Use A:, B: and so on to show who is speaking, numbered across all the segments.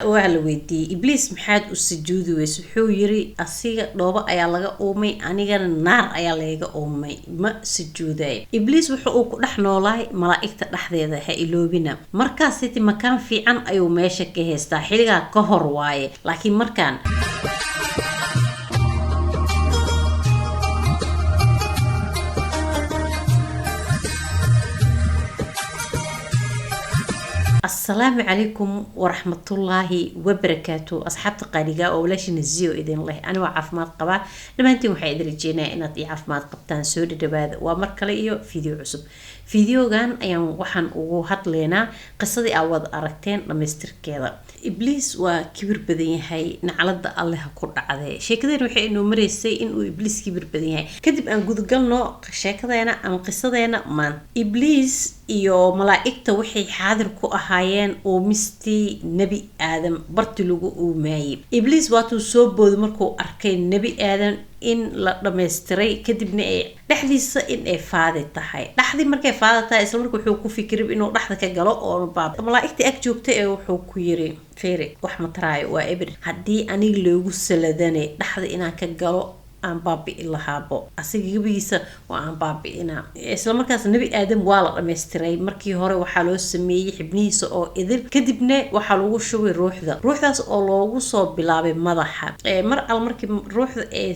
A: وهلا ويدي إبليس محاد السجود ويسحو يري أصيغ دوبا أيا لغا أومي أنيغا النار أيا لغا أومي ما سجوداي إبليس وحو نحن والله ملائكة نحذيذا هايلو بنا مركا سيتي مكان في عن أيو ماشا كهستا حلقا كهر واي لكن مركان السلام عليكم ورحمة الله وبركاته أصحاب تقاليقا أولاش نزيو إذن الله أنا وعافمات قبا لما أنتم وحيد رجينا إن عافمات قبتان سوري دباد ومركليو فيديو عصب فيديو غان أيام وحن وهات لنا قصة أعوض أركتين لمستر كذا إبليس وكبر بدين هاي نعلد الله قرد عذي شيء كذا روحي إنه مريسي إنه إبليس كبر بدين هاي كدب أن قد قلنا شيء كذا أنا أم قصة أنا من إبليس iyo malaa'ikta waxay xaadir ku ahaayeen oo misti nabi aadam barti lagu uumayay ibliis waatu soo bood markuu arkay nabi aadam in la dhameystiray kadibna ay dhaxdiisa in ay faadi tahay dhaxdi markay faadi tahay isla markuu wuxuu ku fikiray inuu dhaxda ka galo oo baab malaa'ikta ag joogtay ee wuxuu ku yiri feere wax ma taraay waa ibr hadii aniga loogu saladanay dhaxda inaan ka galo aan baabi ilahaabo asiga gabiisa waa aan baabi ina isla markaas nabi aadam waa la dhameystiray markii hore waxa loo sameeyay xibnihiisa oo idil kadibna waxa lagu shubay ruuxdaas oo loogu soo bilaabay madaxa mar al markii ruuxda ee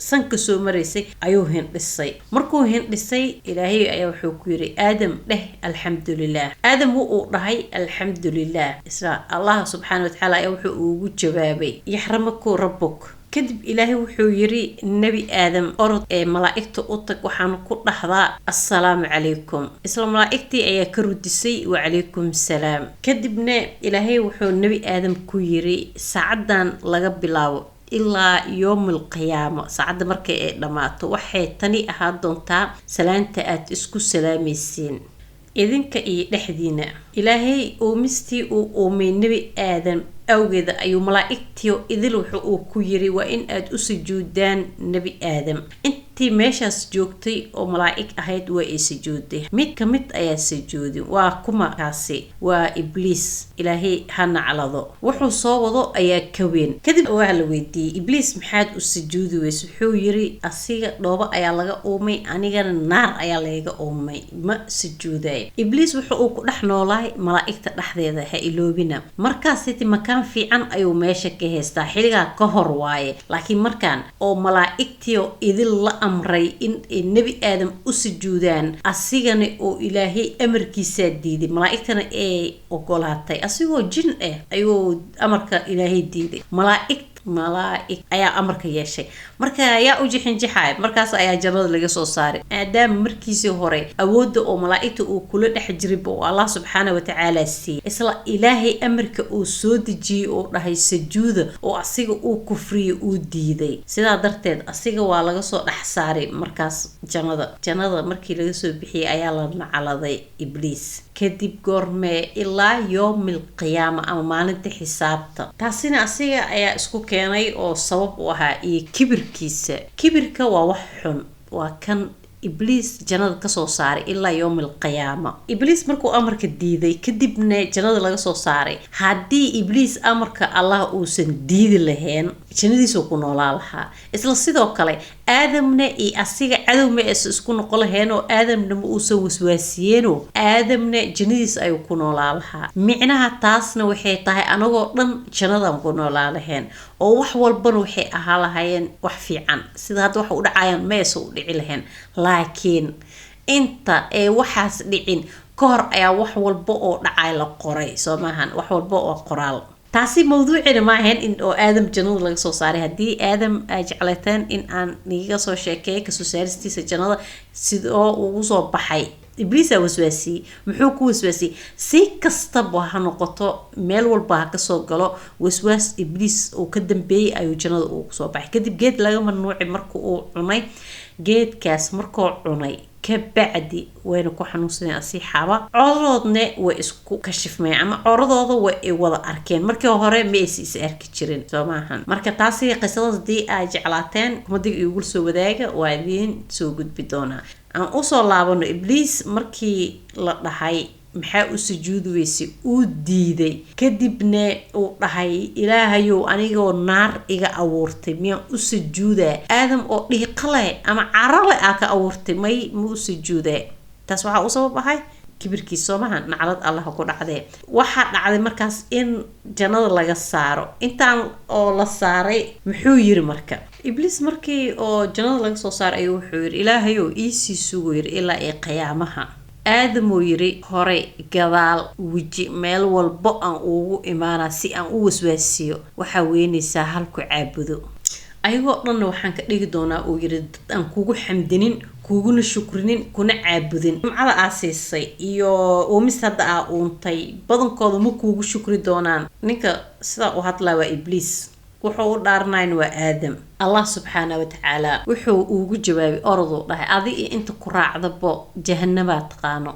A: sanka soo mareysay ayuu hindhisay markuu hindhisay ilaahay ayaa wuxuu ku yiri aadam dheh alxamdulillah aadam uu dhahay alxamdulillah isla allah subhanahu wa ta'ala ayaa wuxuu ugu jawaabay yaxramaku rabbuk kadib ilaahay wuxuu yiri nabi aadam orod ee malaa'ikta u tag waxaan ku dhaxdaa assalaamu calaykum isla malaa'iktii ayaa ka rudisay wa calaykum salaam kadibna ilaahay wuxuu nabi aadam ku yiri saacadan laga bilaabo ilaa yoomul qiyaamo saacada markay ay dhamaato waxay tani ahaa doontaa salaanta aad isku salaamaysiin idinka iyo dhexdiina ilaahay uu mistii uu uumay nabi aadam awgeeda ayuu malaa'iktii idil wuxuu ku yiri waa in aad u sujuudaan nabi aadam intii meeshaas joogtay oo malaa'ik ahayd waa ay sujuuday mid kamid ayaa sujuuday waa kuma kaasi waa ibliis ilaahay hana calado wuxuu soo wado ayaa ka weyn kadib waa la weydiiyay ibliis maxaad u sujuudi weysay wuxuu yiri asiga dhooba ayaa laga uumay anigana naar ayaa laga uumay ma sujuuday ibliis wuxuu ku dhex noolay malaa'ikta dhaxdeeda ha iloobina markaas intii makaan في عن أيو ماشا كهستا حلقا كهر واي لكن مركان أو ملائكتيو إذن لأمري إن النبي آدم أسجودان أسيغاني أو إلهي أمر كيساد ديدي ملائكتنا إيه أقول هاتاي أسيغو جن إيه أيو أمرك إلهي ديدي ملائك ayaa amarka yeeshay marka ayaa u jixin jixay markaas ayaa jannada laga soo saaray aadam markiisii hore awooda oo malaa'ikta uu kula dhex jiray oo Allah subhanahu wa ta'ala siiyay isla ilaahay amarka uu soo dejiyay oo dhahay sujuuda oo asiga uu kufriyo uu diiday sidaa darteed asiga waa laga soo dhex saaray markaas jannada markii laga soo bixiyay ayaa la nacaladay ibliis kadib goorme ilaa yoomil qiyaama ama maalinta xisaabta taasina asiga ayaa isku keenay oo sabab u ahaa iyo kibirka waa wax xun waa kan ibliis jannada ka soo saaray ilaa yoomil qiyaama ibliis markuu amarka diiday kadibna jannada laga soo saaray hadii ibliis amarka Allah uusan diidi lahayn jannadiisu ku noolaa lahaa isla sidoo kale aadamna iyo asiga cadawma isku noqon lahayn oo aadamna ma uusan waswaasiyeenoo aadamna jannadiis ay ku noolaa lahaa micnaha taasna waxay tahay anagoo dhan jannadan ku noolaa lahayn oo wax walbana waxay ahaa lahaayeen wax fiican sida hadda wax u dhacayaan meesha u dhici lahayn laakiin inta ee waxaas dhicin kahor ayaa wax walba oo dhacay la qoray Soomahan wax walba oo qoraal taasi mawduucina ma ahayn in oo aadam jannada laga soo saaray hadii aadam ay jeclaytaan in aan niga soo sheekeeyo ka soo saaristiisa jannada sidoo uu soo baxay ibliis waswaasi muxuu ku waswaasi si kastaba ha noqoto meel walba ka soo galo waswaas ibliis oo ka dambeeyay ayuu jannada uu soo baxay kadib geed laga mamnuucay markuu uu cunay geedkaas markuu cunay kabacdi wayna ku xanuunsanay asiixaba coroodne way isku kashifmay ama corodooda way wada arkeen markii hore ma is arki jirin Soomahan marka taasi qisadii ay jeclaateen kumadiga igu soo wadaaga waa idin soo gudbi doona aan u soo laabano ibliis markii la dhahay maxaa u sujuuduweysay uu diiday kadibna uu dhahay ilaahayow anigoo naar iga abuurtay miyaan u sujuudaa aadam oo dhiiqale ama carale aa ka abuurtay ma u sujuudaa taas waxaa u sabab ahay kibirkiisa soomaha naclad allah ku dhacday waxa dhacday markaas in jannada laga saaro intaan oo la saaray muxuu yiri marka ibliis markii oo jannada laga soo saaray ayuu wuxuu yiri ilaahayow iisii sugo yiri ilaa ay qiyaamaha aadam oo yiri hore gadaal wiji meel walba aan ugu imaana si aan u waswaasiyo waxa weynaysaa halku caabudo ayagoo dhan waxaan ka dhigi doonaa oo yiri dad aan kugu xamdinin kuguna shukrinin kuna caabudin macada aasiisay iyo umis hadda aa uuntay badankooda ma kugu shukri doonaan ninka sida uu hadlaa waa ibliis wuxuu u dhaarnayn waa aadam allah subxaanahu wa ta'ala wuxuu ugu jawaabay ordu dhahay adiga inta ku raacdabo jahannama taqaano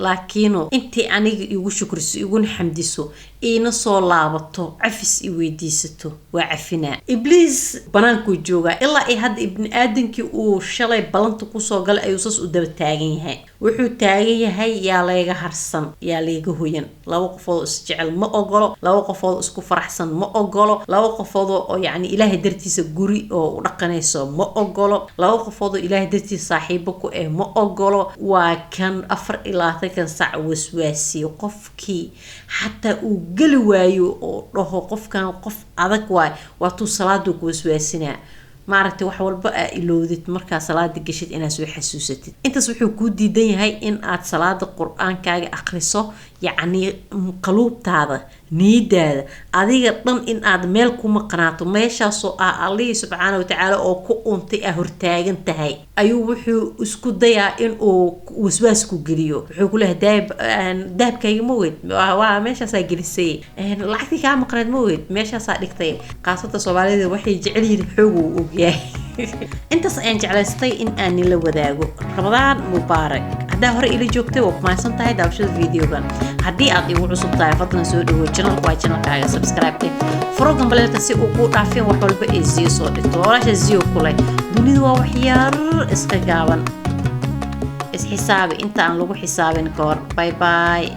A: laakiin intii aniga igu shukriso iguna xamdiso ina soo laabato cafis i weydiisato waa cafina ibliis banaanku jooga ilaa ay had ibn aadamki uu shalay balanta ku soo galay ayuu sas u daba taagan yahay wuxuu taagan yahay yaa leega harsan yaa leega hoyan laba qofood is jecel ma ogolo laba qofood isku faraxsan ma ogolo laba qofood oo yaani ilaahay dartiisa guri oo u dhaqanayso ma ogolo laba qofood oo ilaahay dartiisa saaxiibo ku ma ogolo waa kan 4 kan sac waswaasi qofkii hatta uu gali waayo oo dhaho qofkan qof adag waay waa tuu salaadu ku waswaasina maaragtay wax walba ilowdid marka salaada gashid inaad soo xasuusatid intaas wuxuu ku diidan yahay in aad salaada quraankaaga akhriso يعني قلوب تاذا نيداد أذيك ضم إن أد ملك مقناطو ماشى صاء الله سبحانه وتعالى أو كأنت أهرتاج انتهي أيوه حو اسكت ضيع إن أو وسواسكو جريو حو كله داب كي موت ماشى ساجل السي لحظة كام مقناط موت ماشى صادق طيب قصة صوالي وحي جعلي الحو وجاه انت صأنج على ستي إن أني لو ذاقو رمضان مبارك هذا هو اللي جوكته وما سنتهي داوش الفيديو كان هدي أعطي وعصب طاير فضلنا سود وجنال كواي جنال كاغا سبسكرايب تي فروقن بلا تسي وقو عارفين وحول بقى الزيو صوت ولاش الزيو كله دوني دوا وحيار اسقاقابا اس حسابي انت عن لغو حسابي نكور باي باي